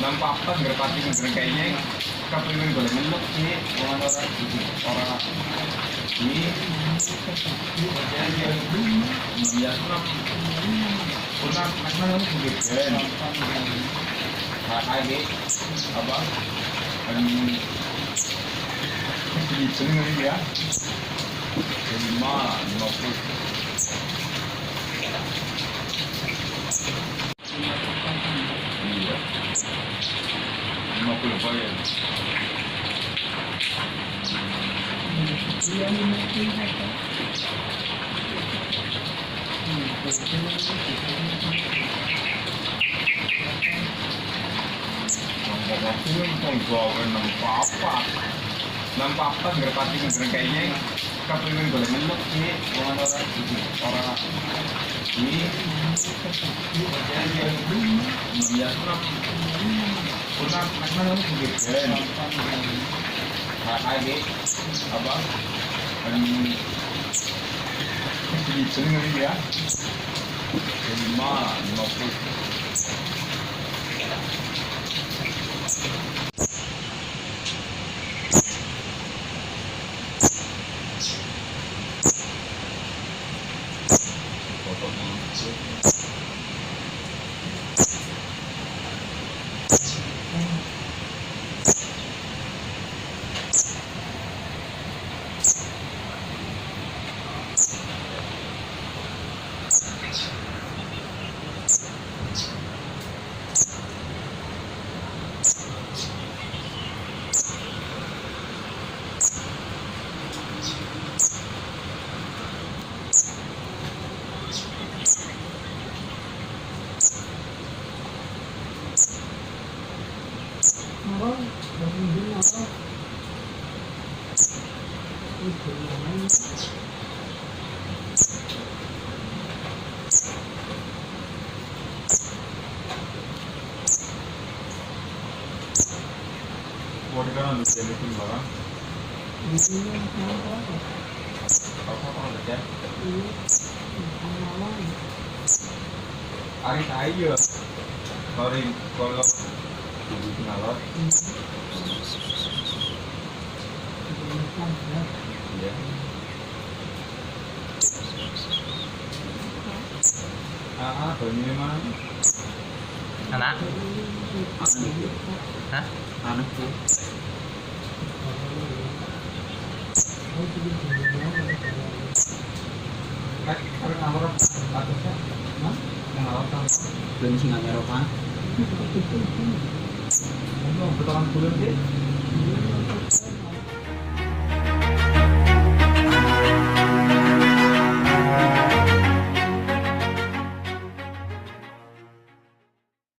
Nampak ngerpati kayaknya kepingin boleh meluk sih orang-orang ini ya pernah begitu lagi apa di sini ya 50 bayar. Nampak ngerpati kayaknya kepingin boleh meluk sih orang ini ya pernah begitu lagi apa di sini ya 50 Warga bisa bikin barang. Apa aja? Ari ayo. Kalau bikin alat. Ya. Ini mana? Anak? Hah? Anak tuh. Belum singa Eropa. Betul bulan sih.